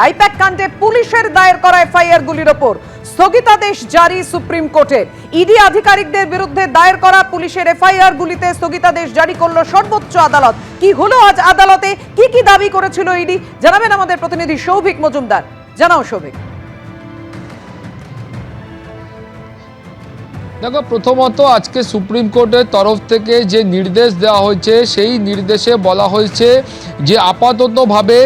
I-PAC কাণ্ডে পুলিশের দায়ের করা এফআইআর গুলির ওপর স্থগিতাদেশ জারি সুপ্রিম কোর্টের। ইডি আধিকারিকদের বিরুদ্ধে দায়ের করা পুলিশের এফআইআর গুলিতে স্থগিতাদেশ জারি করলো সর্বোচ্চ আদালত। কি হলো আজ আদালতে, কি দাবি করেছিল ইডি, জানাবেন আমাদের প্রতিনিধি সৌভিক মজুমদার। জানাও সৌভিক। দেখো, প্রথমত আজকে সুপ্রিম কোর্টের তরফ থেকে যে নির্দেশ দেওয়া হয়েছে সেই নির্দেশে বলা হয়েছে যে আপাততভাবে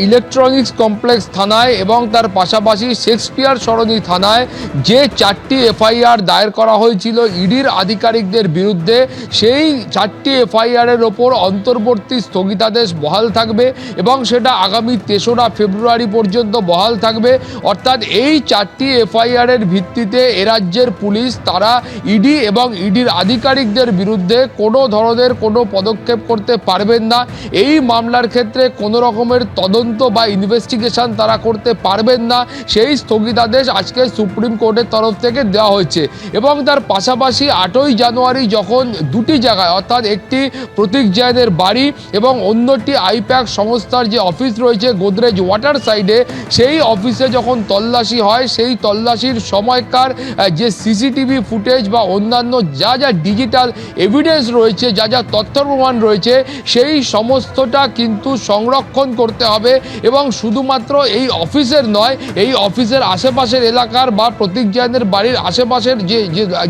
ইলেকট্রনিক্স কমপ্লেক্স থানায় এবং তার পাশাপাশি শেক্সপিয়ার সরণি থানায় যে 4টি এফআইআর দায়ের করা হয়েছিল ইডির আধিকারিকদের বিরুদ্ধে, সেই 4টি এফআইআরের ওপর অন্তর্বর্তী স্থগিতাদেশ বহাল থাকবে এবং সেটা আগামী 3রা ফেব্রুয়ারি পর্যন্ত বহাল থাকবে। অর্থাৎ এই 4টি এফআইআরের ভিত্তিতে এ রাজ্যের পুলিশ তারা ইডি এবং ইডির আধিকারিকদের বিরুদ্ধে কোনো ধরনের কোনো পদক্ষেপ করতে পারবেন না। এই মামলার ক্ষেত্রে কোনো রকমের তদন্ত বা ইনভেস্টিগেশন তারা করতে পারবেন না, সেই স্থগিতাদেশ আজকে সুপ্রিম কোর্টের তরফ থেকে দেওয়া হয়েছে। এবং তার পাশাপাশি 8ই জানুয়ারি যখন দুটি জায়গায়, অর্থাৎ একটি প্রতীক জৈনের বাড়ি এবং অন্যটি আইপ্যাক সংস্থার যে অফিস রয়েছে গোদরেজ ওয়াটার সাইডে, সেই অফিসে যখন তল্লাশি হয়, সেই তল্লাশির সময়কার যে সিসিটিভি ফুটেজ বা অন্যান্য যা যা ডিজিটাল এভিডেন্স রয়েছে, যা যা তথ্য প্রমাণ রয়েছে, সেই সমস্তটা কিন্তু সংরক্ষণ করতে হবে। এবং শুধুমাত্র এই অফিসের নয়, এই অফিসের আশেপাশের এলাকার বা প্রতীক জৈনের বাড়ির আশেপাশের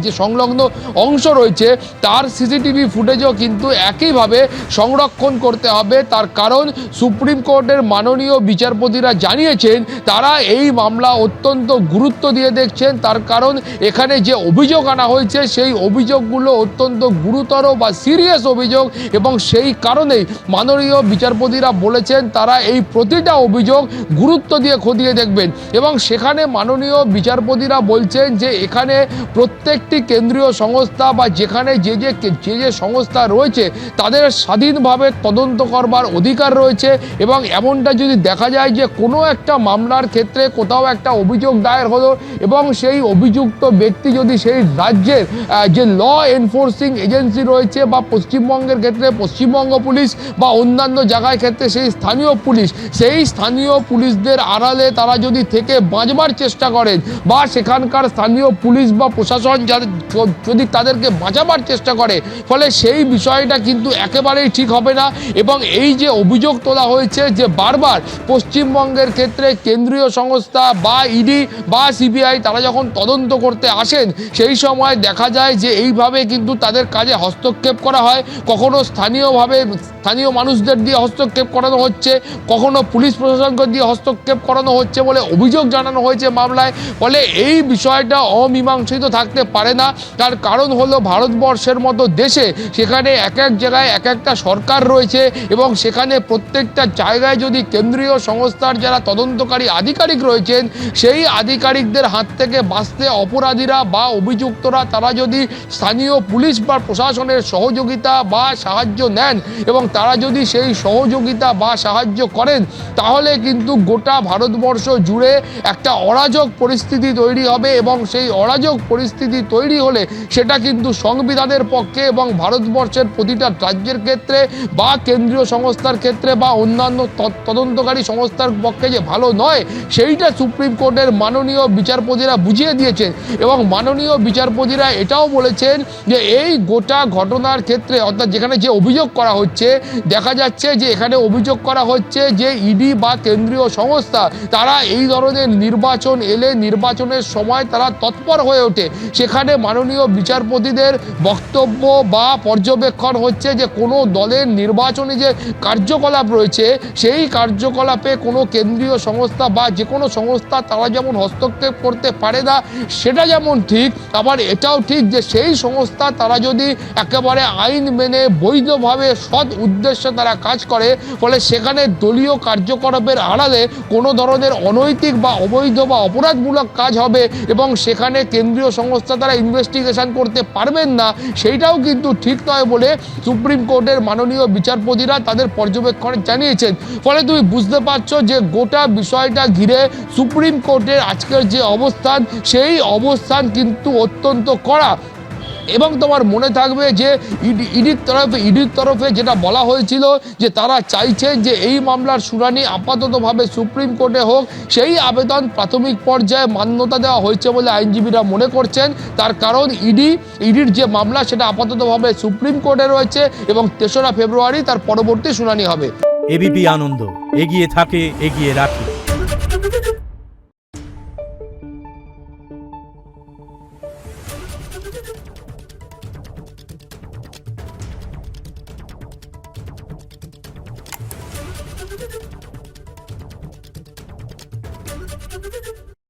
যে সংলগ্ন অংশ রয়েছে তার সিসিটিভি ফুটেজও কিন্তু একইভাবে সংরক্ষণ করতে হবে। তার কারণ সুপ্রিম কোর্টের মাননীয় বিচারপতিরা জানিয়েছেন তারা এই মামলা অত্যন্ত গুরুত্ব দিয়ে দেখছেন। তার কারণ এখানে যে অভিযোগ আনা হয়েছে সেই অভিযোগগুলো অত্যন্ত গুরুতর বা সিরিয়াস অভিযোগ এবং সেই কারণেই মাননীয় বিচারপতিরা বলেছেন তারা এই প্রতিটা অভিযোগ গুরুত্ব দিয়ে খতিয়ে দেখবেন। এবং সেখানে মাননীয় বিচারপতিরা বলছেন যে এখানে প্রত্যেকটি কেন্দ্রীয় সংস্থা বা যেখানে যে সংস্থা রয়েছে তাদের স্বাধীনভাবে তদন্ত করবার অধিকার রয়েছে। এবং এমনটা যদি দেখা যায় যে কোনো একটা মামলার ক্ষেত্রে কোথাও একটা অভিযোগ দায়ের হলো এবং সেই অভিযুক্ত ব্যক্তি যদি সেই রাজ্যের যে ল এনফোর্সিং এজেন্সি রয়েছে বা পশ্চিমবঙ্গের ক্ষেত্রে পশ্চিমবঙ্গ পুলিশ বা অন্যান্য জায়গায় ক্ষেত্রে সেই স্থানীয় পুলিশ, সেই স্থানীয় পুলিশদের আড়ালে তারা যদি থেকে বাঁচবার চেষ্টা করেন বা সেখানকার স্থানীয় পুলিশ বা প্রশাসন যদি তাদেরকে বাঁচাবার চেষ্টা করে, ফলে সেই বিষয়টা কিন্তু একেবারেই ঠিক হবে না। এবং এই যে অভিযোগ তোলা হয়েছে যে বারবার পশ্চিমবঙ্গের ক্ষেত্রে কেন্দ্রীয় সংস্থা বা ইডি বা সিবিআই তারা যখন তদন্ত করতে আসেন সেই সময় দেখা যায় যে এইভাবে কিন্তু তাদের কাজে হস্তক্ষেপ করা হয়। কখনো স্থানীয় মানুষদের দিয়ে হস্তক্ষেপ করানো হচ্ছে, কখনো পুলিশ প্রশাসনকে দিয়ে হস্তক্ষেপ করানো হচ্ছে বলে অভিযোগ জানানো হয়েছে মামলায়। ফলে এই বিষয়টা অমীমাংসিত থাকতে পারে না। তার কারণ হলো ভারতবর্ষের মতো দেশে সেখানে এক এক জায়গায় এক একটা সরকার রয়েছে এবং সেখানে প্রত্যেকটা জায়গায় যদি কেন্দ্রীয় সংস্থার যারা তদন্তকারী আধিকারিক রয়েছেন সেই আধিকারিকদের হাত থেকে বাঁচতে অপরাধীরা বা অভিযুক্তরা তারা যদি স্থানীয় পুলিশ বা প্রশাসনের সহযোগিতা বা সাহায্য নেন এবং তারা যদি সেই সহযোগিতা বা সাহায্য করেন, তাহলে কিন্তু গোটা ভারতবর্ষ জুড়ে একটা অরাজক পরিস্থিতি তৈরি হবে। এবং সেই অরাজক পরিস্থিতি তৈরি হলে সেটা কিন্তু সংবিধানের পক্ষে এবং ভারতবর্ষের প্রতিটা রাজ্যের ক্ষেত্রে বা কেন্দ্রীয় সংস্থার ক্ষেত্রে বা অন্যান্য তদন্তকারী সংস্থার পক্ষে যে ভালো নয়, সেইটা সুপ্রিম কোর্টের মাননীয় বিচারপতিরা বুঝিয়ে দিয়েছেন। এবং মাননীয় বিচারপতিরা এটাও বলেছেন যে এই গোটা ঘটনার ক্ষেত্রে, অর্থাৎ যেখানে যে অভিযোগ করা হচ্ছে, দেখা যাচ্ছে যে এখানে অভিযোগ করা হচ্ছে যে ইডি বা কেন্দ্রীয় সংস্থা তারা এই ধরনের নির্বাচন এলে নির্বাচনের সময় তারা তৎপর হয়ে ওঠে। সেখানে মাননীয় বিচারপতিদের বক্তব্য বা পর্যবেক্ষণ হচ্ছে যে কোনো দলের নির্বাচনী যে কার্যকলাপ রয়েছে সেই কার্যকলাপে কোনো কেন্দ্রীয় সংস্থা বা যে কোনো সংস্থা তারা যেমন হস্তক্ষেপ করতে পারে না সেটা যেমন ঠিক, আবার এটাও ঠিক যে সেই সংস্থা তারা যদি একেবারে আইন মেনে বৈধভাবে সৎ উদ্দেশ্যে তারা কাজ করে, ফলে সেখানে দলীয় কার্যকলাপের আড়ালে কোনো ধরনের অনৈতিক বা অবৈধ বা অপরাধমূলক কাজ হবে এবং সেখানে কেন্দ্রীয় সংস্থা তারা ইনভেস্টিগেশন করতে পারবেন না, সেইটাও কিন্তু ঠিক নয় বলে সুপ্রিম কোর্টের মাননীয় বিচারপতিরা তাদের পর্যবেক্ষণে জানিয়েছেন। ফলে তুমি বুঝতে পারছো যে গোটা বিষয়টা ঘিরে সুপ্রিম কোর্টের আজকের যে অবস্থান, সেই অবস্থান কিন্তু অত্যন্ত কড়া। এবং তোমার মনে থাকবে যে ইডির তরফে যেটা বলা হয়েছিল যে তারা চাইছেন যে এই মামলার শুনানি আপাততভাবে সুপ্রিম কোর্টে হোক, সেই আবেদন প্রাথমিক পর্যায়ে মান্যতা দেওয়া হয়েছে বলে আইনজীবীরা মনে করছেন। তার কারণ ইডির যে মামলা সেটা আপাততভাবে সুপ্রিম কোর্টে রয়েছে এবং 3রা ফেব্রুয়ারি তার পরবর্তী শুনানি হবে। এবিপি আনন্দ, এগিয়ে থাকে, এগিয়ে রাখে।